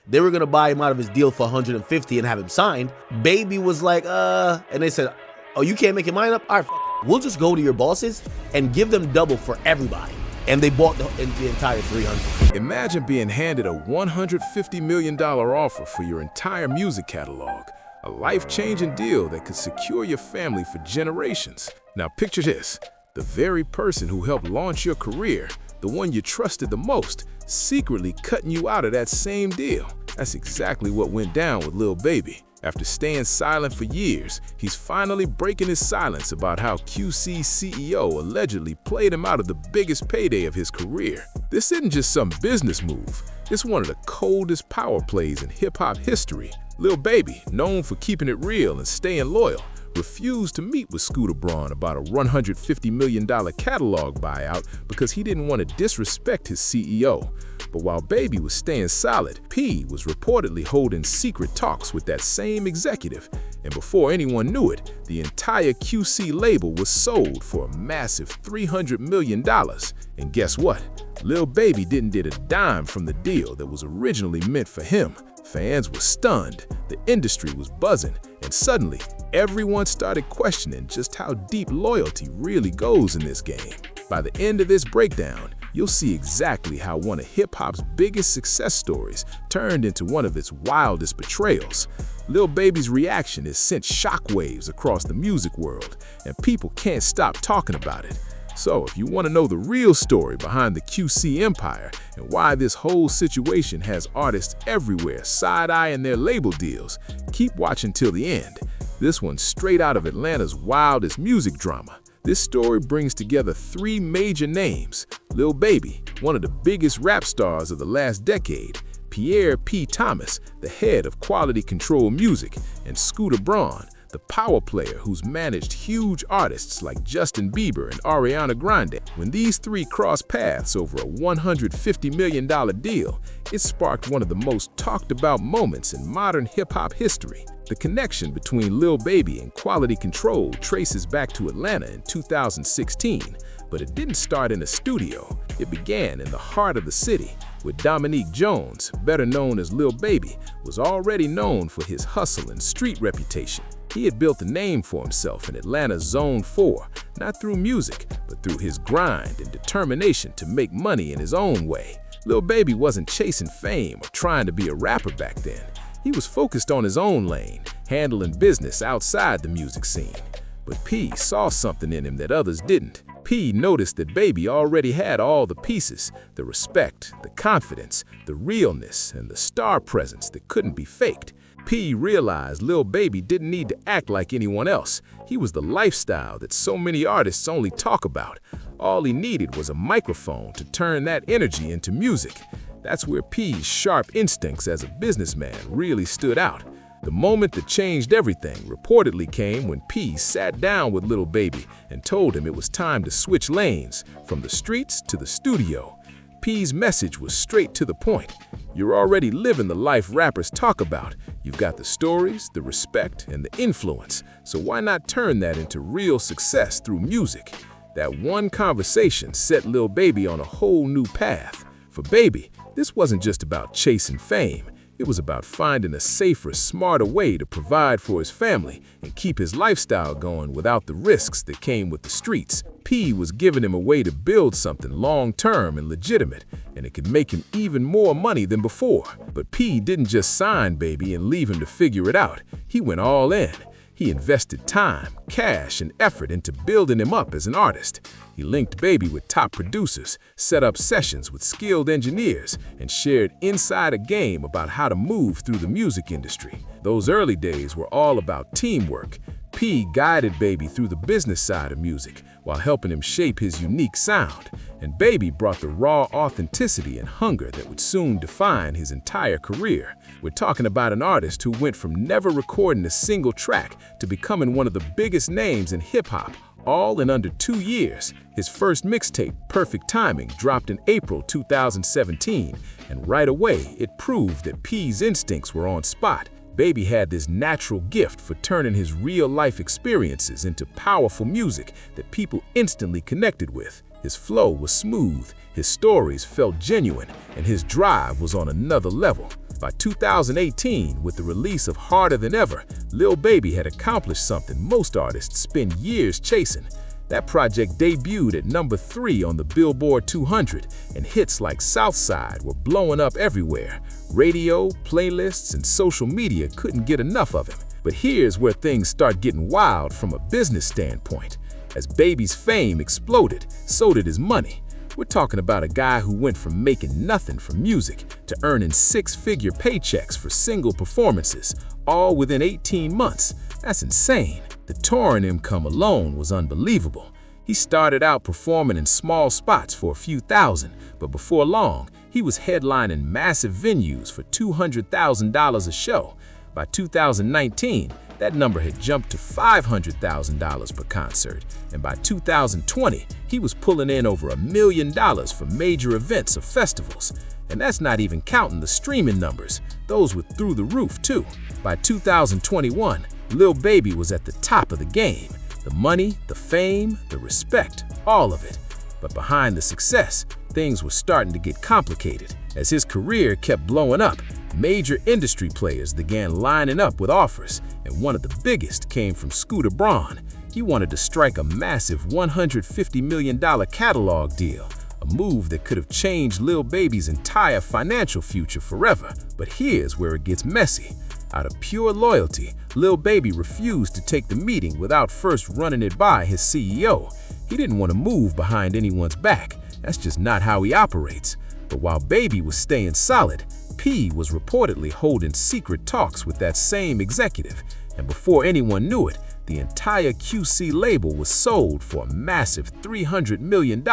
They were gonna buy him out of his deal for 150 and have him signed. Baby was like, and they said, oh, you can't make your mind up? All right, we'll just go to your bosses and give them double for everybody. And they bought the entire 300. Imagine being handed a $150 million offer for your entire music catalog. A life-changing deal that could secure your family for generations. Now picture this, the very person who helped launch your career, the one you trusted the most, secretly cutting you out of that same deal. That's exactly what went down with Lil Baby. After staying silent for years, he's finally breaking his silence about how QC's CEO allegedly played him out of the biggest payday of his career. This isn't just some business move. It's one of the coldest power plays in hip-hop history. Lil Baby, known for keeping it real and staying loyal, refused to meet with Scooter Braun about a $150 million catalog buyout because he didn't want to disrespect his CEO. But while Baby was staying solid, P was reportedly holding secret talks with that same executive. And before anyone knew it, the entire QC label was sold for a massive $300 million. And guess what? Lil Baby didn't get a dime from the deal that was originally meant for him. Fans were stunned, the industry was buzzing, and suddenly, everyone started questioning just how deep loyalty really goes in this game. By the end of this breakdown, you'll see exactly how one of hip-hop's biggest success stories turned into one of its wildest betrayals. Lil Baby's reaction has sent shockwaves across the music world, and people can't stop talking about it. So if you want to know the real story behind the QC empire and why this whole situation has artists everywhere side-eyeing their label deals, keep watching till the end. This one's straight out of Atlanta's wildest music drama. This story brings together three major names: Lil Baby, one of the biggest rap stars of the last decade, Pierre P. Thomas, the head of Quality Control Music, and Scooter Braun, the power player who's managed huge artists like Justin Bieber and Ariana Grande. When these three crossed paths over a $150 million deal, it sparked one of the most talked about moments in modern hip-hop history. The connection between Lil Baby and Quality Control traces back to Atlanta in 2016, but it didn't start in a studio. It began in the heart of the city, where Dominique Jones, better known as Lil Baby, was already known for his hustle and street reputation. He had built a name for himself in Atlanta's Zone 4, not through music, but through his grind and determination to make money in his own way. Lil Baby wasn't chasing fame or trying to be a rapper back then. He was focused on his own lane, handling business outside the music scene. But P saw something in him that others didn't. P noticed that Baby already had all the pieces: the respect, the confidence, the realness, and the star presence that couldn't be faked. P realized Lil Baby didn't need to act like anyone else. He was the lifestyle that so many artists only talk about. All he needed was a microphone to turn that energy into music. That's where P's sharp instincts as a businessman really stood out. The moment that changed everything reportedly came when P sat down with Lil Baby and told him it was time to switch lanes, from the streets to the studio. P's message was straight to the point. You're already living the life rappers talk about. You've got the stories, the respect, and the influence, so why not turn that into real success through music? That one conversation set Lil Baby on a whole new path. For Baby, this wasn't just about chasing fame. It was about finding a safer, smarter way to provide for his family and keep his lifestyle going without the risks that came with the streets. P was giving him a way to build something long-term and legitimate, and it could make him even more money than before. But P didn't just sign Baby and leave him to figure it out. He went all in. He invested time, cash, and effort into building him up as an artist. He linked Baby with top producers, set up sessions with skilled engineers, and shared inside game about how to move through the music industry. Those early days were all about teamwork. P guided Baby through the business side of music while helping him shape his unique sound, and Baby brought the raw authenticity and hunger that would soon define his entire career. We're talking about an artist who went from never recording a single track to becoming one of the biggest names in hip-hop, all in under 2 years. His first mixtape, Perfect Timing, dropped in April 2017, and right away it proved that P's instincts were on spot. Baby had this natural gift for turning his real-life experiences into powerful music that people instantly connected with. His flow was smooth, his stories felt genuine, and his drive was on another level. By 2018, with the release of Harder Than Ever, Lil Baby had accomplished something most artists spend years chasing. That project debuted at number 3 on the Billboard 200, and hits like Southside were blowing up everywhere. Radio, playlists, and social media couldn't get enough of him. But here's where things start getting wild from a business standpoint. As Baby's fame exploded, so did his money. We're talking about a guy who went from making nothing from music to earning 6-figure paychecks for single performances, all within 18 months. That's insane. The touring income alone was unbelievable. He started out performing in small spots for a few thousand, but before long, he was headlining massive venues for $200,000 a show. By 2019, that number had jumped to $500,000 per concert, and by 2020, he was pulling in over $1 million for major events or festivals. And that's not even counting the streaming numbers. Those were through the roof too. By 2021, Lil Baby was at the top of the game. The money, the fame, the respect, all of it. But behind the success, things were starting to get complicated. As his career kept blowing up, major industry players began lining up with offers, and one of the biggest came from Scooter Braun. He wanted to strike a massive $150 million catalog deal, a move that could have changed Lil Baby's entire financial future forever. But here's where it gets messy. Out of pure loyalty, Lil Baby refused to take the meeting without first running it by his CEO. He didn't want to move behind anyone's back. That's just not how he operates. But while Baby was staying solid, P was reportedly holding secret talks with that same executive. And before anyone knew it, the entire QC label was sold for a massive $300 million.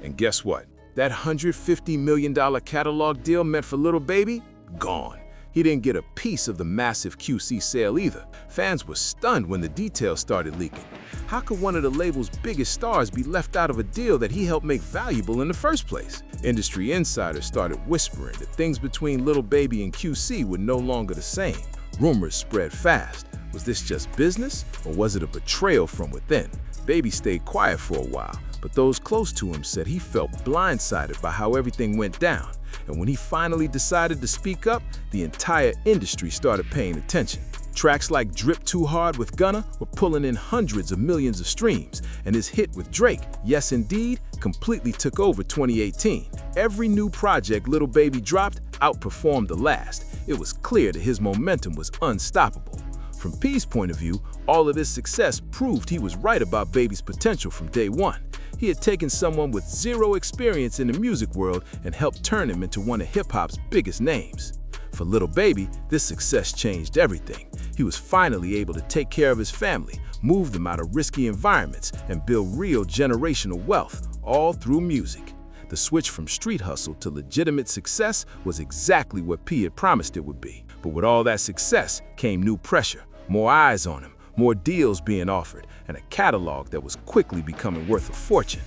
And guess what? That $150 million catalog deal meant for Lil Baby? Gone. He didn't get a piece of the massive QC sale either. Fans were stunned when the details started leaking. How could one of the label's biggest stars be left out of a deal that he helped make valuable in the first place? Industry insiders started whispering that things between Lil Baby and QC were no longer the same. Rumors spread fast. Was this just business, or was it a betrayal from within? Baby stayed quiet for a while, but those close to him said he felt blindsided by how everything went down. And when he finally decided to speak up, the entire industry started paying attention. Tracks like Drip Too Hard with Gunna were pulling in hundreds of millions of streams, and his hit with Drake, Yes Indeed, completely took over 2018. Every new project Lil Baby dropped outperformed the last. It was clear that his momentum was unstoppable. From P's point of view, all of this success proved he was right about Baby's potential from day one. He had taken someone with zero experience in the music world and helped turn him into one of hip-hop's biggest names. For Lil Baby, this success changed everything. He was finally able to take care of his family, move them out of risky environments, and build real generational wealth, all through music. The switch from street hustle to legitimate success was exactly what P had promised it would be. But with all that success came new pressure, more eyes on him, more deals being offered, and a catalog that was quickly becoming worth a fortune.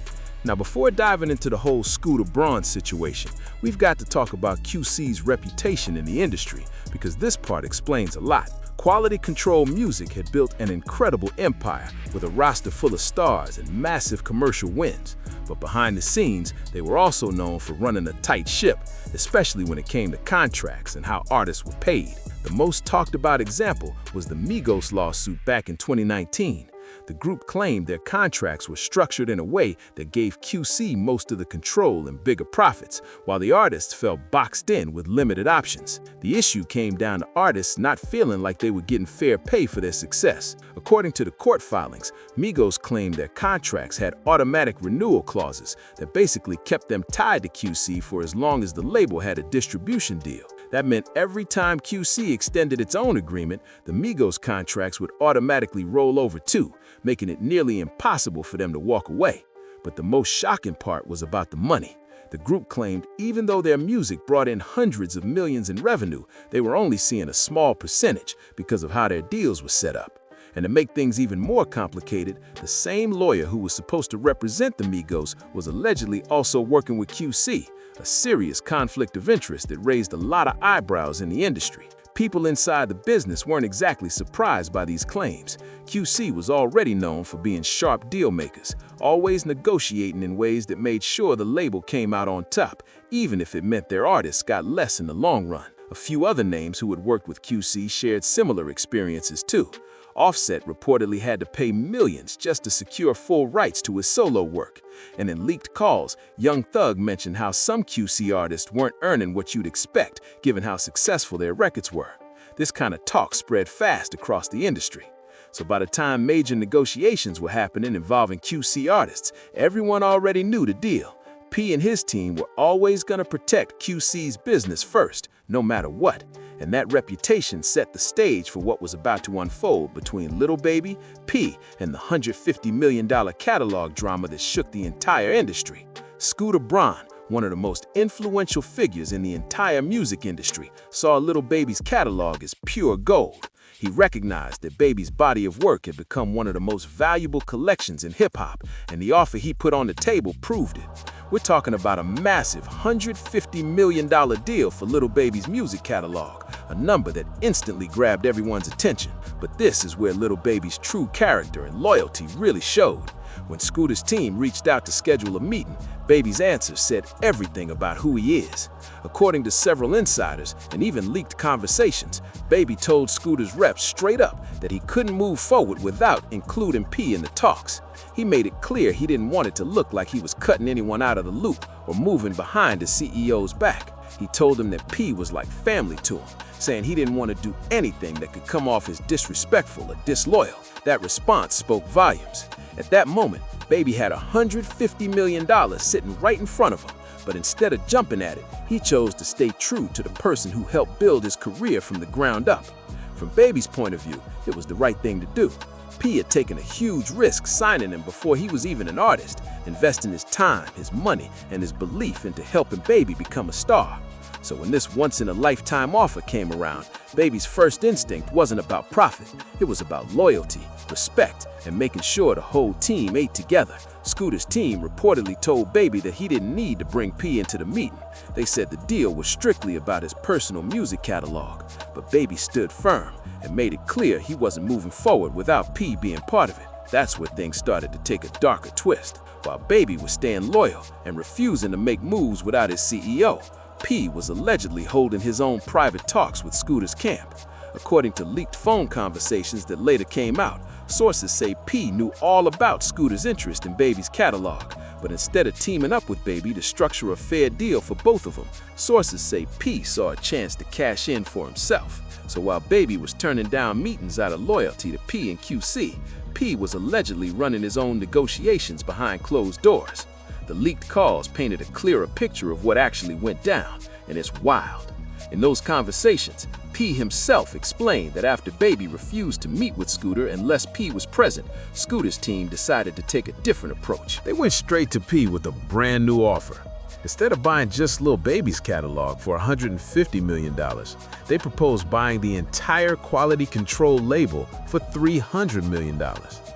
Now, before diving into the whole Scooter Braun situation, we've got to talk about QC's reputation in the industry, because this part explains a lot. Quality Control Music had built an incredible empire with a roster full of stars and massive commercial wins. But behind the scenes, they were also known for running a tight ship, especially when it came to contracts and how artists were paid. The most talked about example was the Migos lawsuit back in 2019. The group claimed their contracts were structured in a way that gave QC most of the control and bigger profits, while the artists felt boxed in with limited options. The issue came down to artists not feeling like they were getting fair pay for their success. According to the court filings, Migos claimed their contracts had automatic renewal clauses that basically kept them tied to QC for as long as the label had a distribution deal. That meant every time QC extended its own agreement, the Migos contracts would automatically roll over too, making it nearly impossible for them to walk away. But the most shocking part was about the money. The group claimed even though their music brought in hundreds of millions in revenue, they were only seeing a small percentage because of how their deals were set up. And to make things even more complicated, the same lawyer who was supposed to represent the Migos was allegedly also working with QC, a serious conflict of interest that raised a lot of eyebrows in the industry. People inside the business weren't exactly surprised by these claims. QC was already known for being sharp deal makers, always negotiating in ways that made sure the label came out on top, even if it meant their artists got less in the long run. A few other names who had worked with QC shared similar experiences too. Offset reportedly had to pay millions just to secure full rights to his solo work. And in leaked calls, Young Thug mentioned how some QC artists weren't earning what you'd expect given how successful their records were. This kind of talk spread fast across the industry. So by the time major negotiations were happening involving QC artists, everyone already knew the deal. P and his team were always going to protect QC's business first, no matter what. And that reputation set the stage for what was about to unfold between Lil Baby, P, and the $150 million catalog drama that shook the entire industry. Scooter Braun, one of the most influential figures in the entire music industry, saw Lil Baby's catalog as pure gold. He recognized that Baby's body of work had become one of the most valuable collections in hip-hop, and the offer he put on the table proved it. We're talking about a massive $150 million deal for Lil Baby's music catalog, a number that instantly grabbed everyone's attention. But this is where Lil Baby's true character and loyalty really showed. When Scooter's team reached out to schedule a meeting, Baby's answer said everything about who he is. According to several insiders and even leaked conversations, Baby told Scooter's reps straight up that he couldn't move forward without including P in the talks. He made it clear he didn't want it to look like he was cutting anyone out of the loop or moving behind the CEO's back. He told him that P was like family to him, saying he didn't want to do anything that could come off as disrespectful or disloyal. That response spoke volumes. At that moment, Baby had $150 million sitting right in front of him, but instead of jumping at it, he chose to stay true to the person who helped build his career from the ground up. From Baby's point of view, it was the right thing to do. P had taken a huge risk signing him before he was even an artist, investing his time, his money, and his belief into helping Baby become a star. So when this once-in-a-lifetime offer came around, Baby's first instinct wasn't about profit. It was about loyalty, respect, and making sure the whole team ate together. Scooter's team reportedly told Baby that he didn't need to bring P into the meeting. They said the deal was strictly about his personal music catalog. But Baby stood firm and made it clear he wasn't moving forward without P being part of it. That's where things started to take a darker twist. While Baby was staying loyal and refusing to make moves without his CEO, P was allegedly holding his own private talks with Scooter's camp. According to leaked phone conversations that later came out, sources say P knew all about Scooter's interest in Baby's catalog, but instead of teaming up with Baby to structure a fair deal for both of them, sources say P saw a chance to cash in for himself. So while Baby was turning down meetings out of loyalty to P and QC, P was allegedly running his own negotiations behind closed doors. The leaked calls painted a clearer picture of what actually went down, and it's wild. In those conversations, P himself explained that after Baby refused to meet with Scooter unless P was present, Scooter's team decided to take a different approach. They went straight to P with a brand new offer. Instead of buying just Lil Baby's catalog for $150 million, they proposed buying the entire quality control label for $300 million.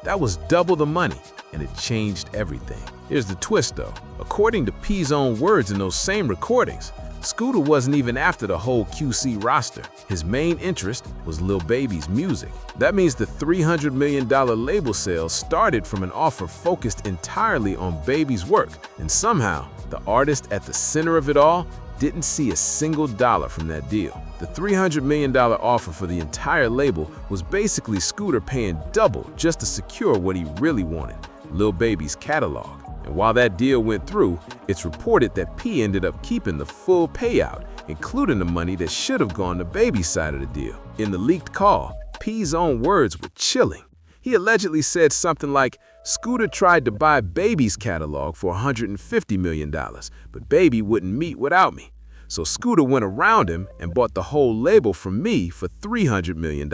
That was double the money, and it changed everything. Here's the twist though. According to P's own words in those same recordings, Scooter wasn't even after the whole QC roster. His main interest was Lil Baby's music. That means the $300 million label sale started from an offer focused entirely on Baby's work, and somehow, the artist at the center of it all didn't see a single dollar from that deal. The $300 million offer for the entire label was basically Scooter paying double just to secure what he really wanted, Lil Baby's catalog. And while that deal went through, it's reported that P ended up keeping the full payout, including the money that should have gone to Baby's side of the deal. In the leaked call, P's own words were chilling. He allegedly said something like, Scooter tried to buy Baby's catalog for $150 million, but Baby wouldn't meet without me. So Scooter went around him and bought the whole label from me for $300 million.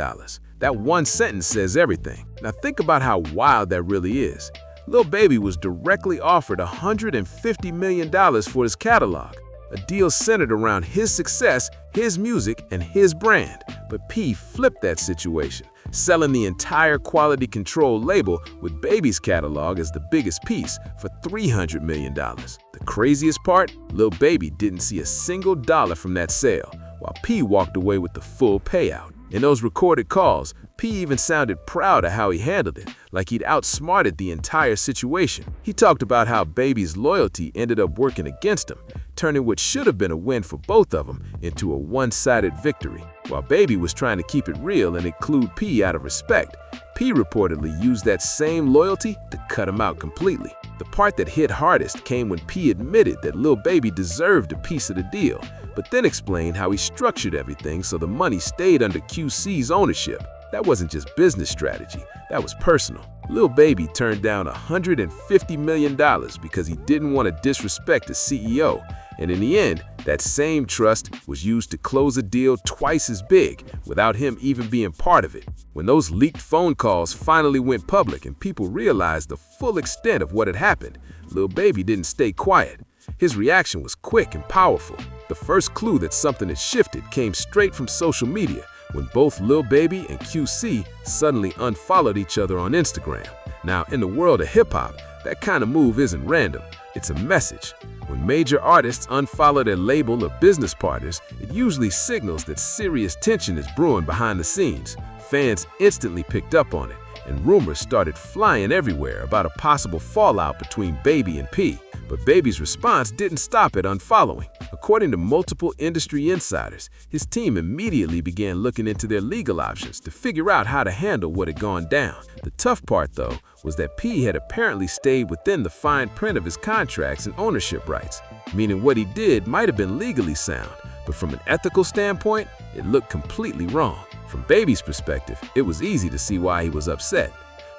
That one sentence says everything. Now think about how wild that really is. Lil Baby was directly offered $150 million for his catalog, a deal centered around his success, his music, and his brand. But P flipped that situation, selling the entire quality control label with Baby's catalog as the biggest piece for $300 million. The craziest part? Lil Baby didn't see a single dollar from that sale, while P walked away with the full payout. In those recorded calls, P even sounded proud of how he handled it, like he'd outsmarted the entire situation. He talked about how Baby's loyalty ended up working against him, turning what should have been a win for both of them into a one-sided victory. While Baby was trying to keep it real and include P out of respect, P reportedly used that same loyalty to cut him out completely. The part that hit hardest came when P admitted that Lil Baby deserved a piece of the deal, but then explained how he structured everything so the money stayed under QC's ownership. That wasn't just business strategy, that was personal. Lil Baby turned down $150 million because he didn't want to disrespect the CEO, and in the end, that same trust was used to close a deal twice as big without him even being part of it. When those leaked phone calls finally went public and people realized the full extent of what had happened, Lil Baby didn't stay quiet. His reaction was quick and powerful. The first clue that something had shifted came straight from social media when both Lil Baby and QC suddenly unfollowed each other on Instagram. Now, in the world of hip-hop, that kind of move isn't random. It's a message. When major artists unfollow their label or business partners, it usually signals that serious tension is brewing behind the scenes. Fans instantly picked up on it, and rumors started flying everywhere about a possible fallout between Baby and P. But Baby's response didn't stop at unfollowing. According to multiple industry insiders, his team immediately began looking into their legal options to figure out how to handle what had gone down. The tough part, though, was that P had apparently stayed within the fine print of his contracts and ownership rights, meaning what he did might have been legally sound, but from an ethical standpoint, it looked completely wrong. From Baby's perspective, it was easy to see why he was upset.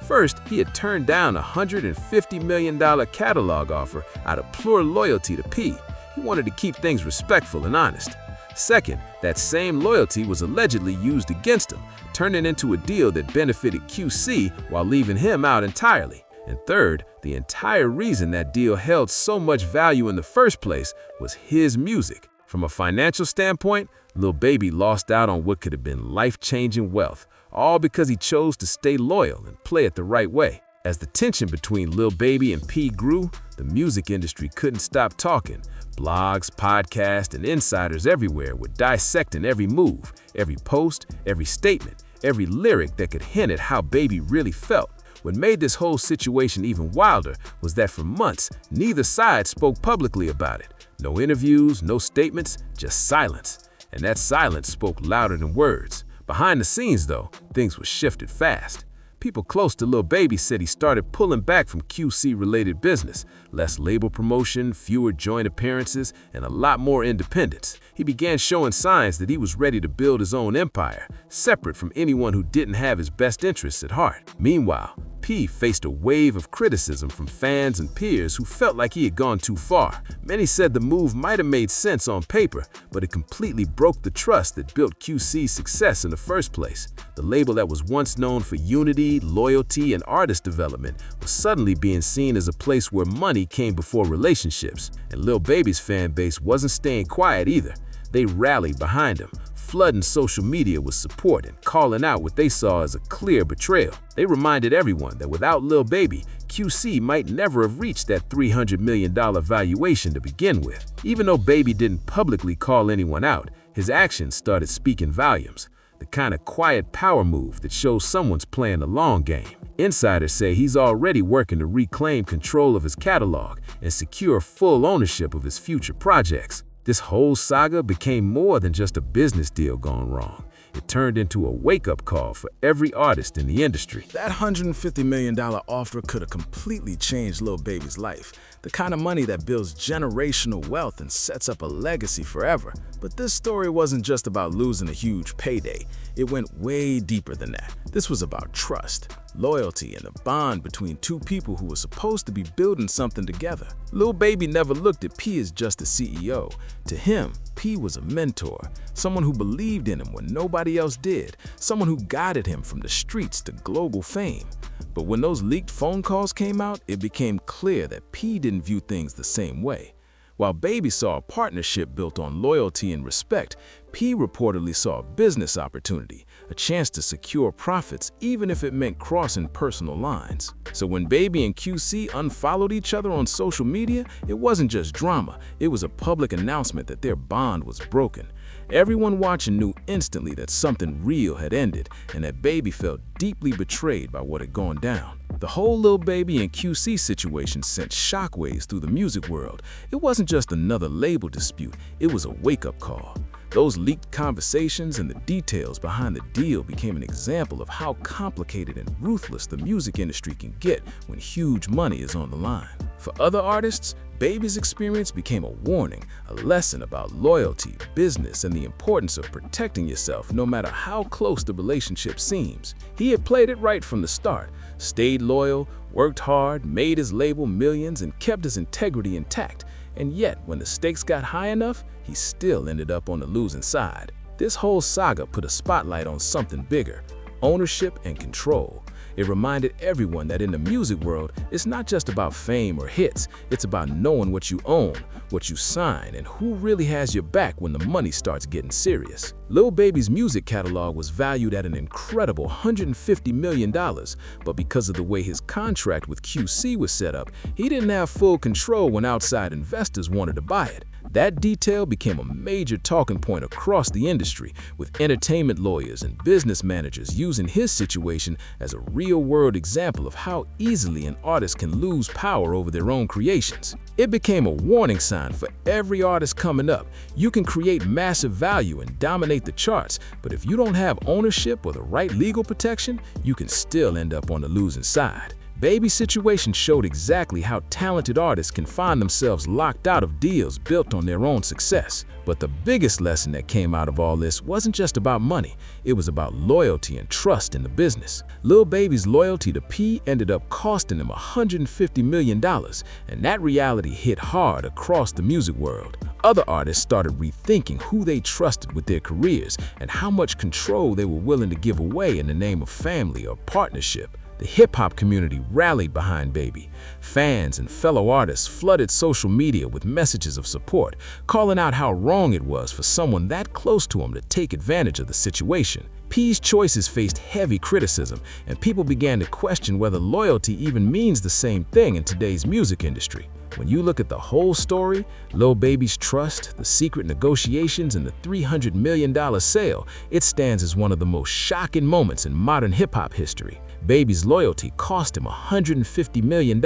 First, he had turned down a $150 million catalog offer out of pure loyalty to P. He wanted to keep things respectful and honest. Second, that same loyalty was allegedly used against him, turning into a deal that benefited QC while leaving him out entirely. And third, the entire reason that deal held so much value in the first place was his music. From a financial standpoint, Lil Baby lost out on what could have been life-changing wealth, all because he chose to stay loyal and play it the right way. As the tension between Lil Baby and P grew, the music industry couldn't stop talking. Blogs, podcasts, and insiders everywhere were dissecting every move, every post, every statement, every lyric that could hint at how Baby really felt. What made this whole situation even wilder was that for months, neither side spoke publicly about it. No interviews, no statements, just silence. And that silence spoke louder than words. Behind the scenes, though, things were shifted fast. People close to Lil Baby said he started pulling back from QC-related business, less label promotion, fewer joint appearances, and a lot more independence. He began showing signs that he was ready to build his own empire, separate from anyone who didn't have his best interests at heart. Meanwhile, P faced a wave of criticism from fans and peers who felt like he had gone too far. Many said the move might have made sense on paper, but it completely broke the trust that built QC's success in the first place. The label that was once known for unity, loyalty, and artist development was suddenly being seen as a place where money came before relationships. And Lil Baby's fan base wasn't staying quiet either. They rallied behind him, flooding social media with support and calling out what they saw as a clear betrayal. They reminded everyone that without Lil Baby, QC might never have reached that $300 million valuation to begin with. Even though Baby didn't publicly call anyone out, his actions started speaking volumes. The kind of quiet power move that shows someone's playing the long game. Insiders say he's already working to reclaim control of his catalog and secure full ownership of his future projects. This whole saga became more than just a business deal gone wrong. It turned into a wake-up call for every artist in the industry. That $150 million offer could have completely changed Lil Baby's life, the kind of money that builds generational wealth and sets up a legacy forever. But this story wasn't just about losing a huge payday. It went way deeper than that. This was about trust, loyalty, and a bond between two people who were supposed to be building something together. Lil Baby never looked at P as just a CEO. To him, P was a mentor, someone who believed in him when nobody else did, someone who guided him from the streets to global fame. But when those leaked phone calls came out, it became clear that P didn't view things the same way. While Baby saw a partnership built on loyalty and respect, P reportedly saw a business opportunity, a chance to secure profits even if it meant crossing personal lines. So when Baby and QC unfollowed each other on social media, it wasn't just drama, it was a public announcement that their bond was broken. Everyone watching knew instantly that something real had ended and that Baby felt deeply betrayed by what had gone down. The whole Lil Baby and QC situation sent shockwaves through the music world. It wasn't just another label dispute, it was a wake-up call. Those leaked conversations and the details behind the deal became an example of how complicated and ruthless the music industry can get when huge money is on the line. For other artists, Baby's experience became a warning, a lesson about loyalty, business, and the importance of protecting yourself no matter how close the relationship seems. He had played it right from the start, stayed loyal, worked hard, made his label millions, and kept his integrity intact. And yet, when the stakes got high enough, he still ended up on the losing side. This whole saga put a spotlight on something bigger: ownership and control. It reminded everyone that in the music world, it's not just about fame or hits, it's about knowing what you own, what you sign, and who really has your back when the money starts getting serious. Lil Baby's music catalog was valued at an incredible $150 million, but because of the way his contract with QC was set up, he didn't have full control when outside investors wanted to buy it. That detail became a major talking point across the industry, with entertainment lawyers and business managers using his situation as a real-world example of how easily an artist can lose power over their own creations. It became a warning sign for every artist coming up. You can create massive value and dominate the charts, but if you don't have ownership or the right legal protection, you can still end up on the losing side. Baby's situation showed exactly how talented artists can find themselves locked out of deals built on their own success. But the biggest lesson that came out of all this wasn't just about money, it was about loyalty and trust in the business. Lil Baby's loyalty to P ended up costing him $150 million, and that reality hit hard across the music world. Other artists started rethinking who they trusted with their careers and how much control they were willing to give away in the name of family or partnership. The hip-hop community rallied behind Baby. Fans and fellow artists flooded social media with messages of support, calling out how wrong it was for someone that close to him to take advantage of the situation. P's choices faced heavy criticism, and people began to question whether loyalty even means the same thing in today's music industry. When you look at the whole story, Lil Baby's trust, the secret negotiations, and the $300 million sale, it stands as one of the most shocking moments in modern hip-hop history. Baby's loyalty cost him $150 million,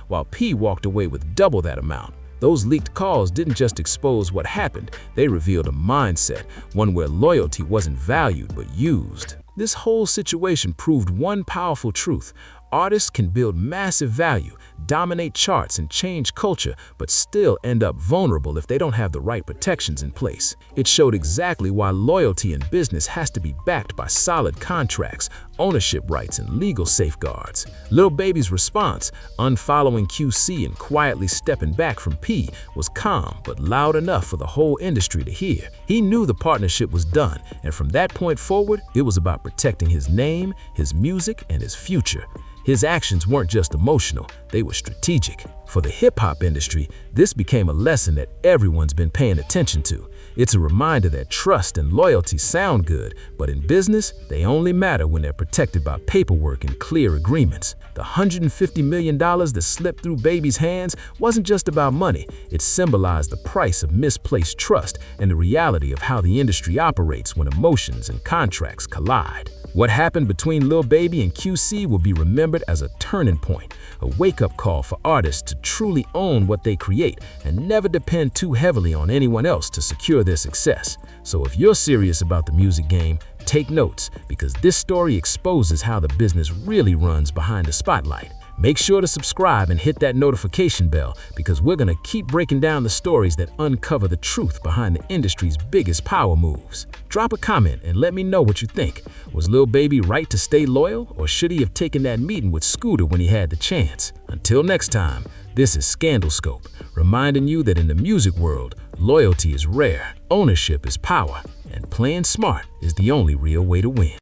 while P walked away with double that amount. Those leaked calls didn't just expose what happened, they revealed a mindset, one where loyalty wasn't valued but used. This whole situation proved one powerful truth: artists can build massive value, dominate charts, and change culture, but still end up vulnerable if they don't have the right protections in place. It showed exactly why loyalty in business has to be backed by solid contracts, ownership rights, and legal safeguards. Lil Baby's response, unfollowing QC and quietly stepping back from P, was calm but loud enough for the whole industry to hear. He knew the partnership was done, and from that point forward, it was about protecting his name, his music, and his future. His actions weren't just emotional, they were strategic. For the hip-hop industry, this became a lesson that everyone's been paying attention to. It's a reminder that trust and loyalty sound good, but in business, they only matter when they're protected by paperwork and clear agreements. The $150 million that slipped through Baby's hands wasn't just about money, it symbolized the price of misplaced trust and the reality of how the industry operates when emotions and contracts collide. What happened between Lil Baby and QC will be remembered as a turning point, a wake-up call for artists to truly own what they create and never depend too heavily on anyone else to secure their success. So if you're serious about the music game, take notes, because this story exposes how the business really runs behind the spotlight. Make sure to subscribe and hit that notification bell, because we're going to keep breaking down the stories that uncover the truth behind the industry's biggest power moves. Drop a comment and let me know what you think. Was Lil Baby right to stay loyal, or should he have taken that meeting with Scooter when he had the chance? Until next time, this is Scandal Scope, reminding you that in the music world, loyalty is rare, ownership is power, and playing smart is the only real way to win.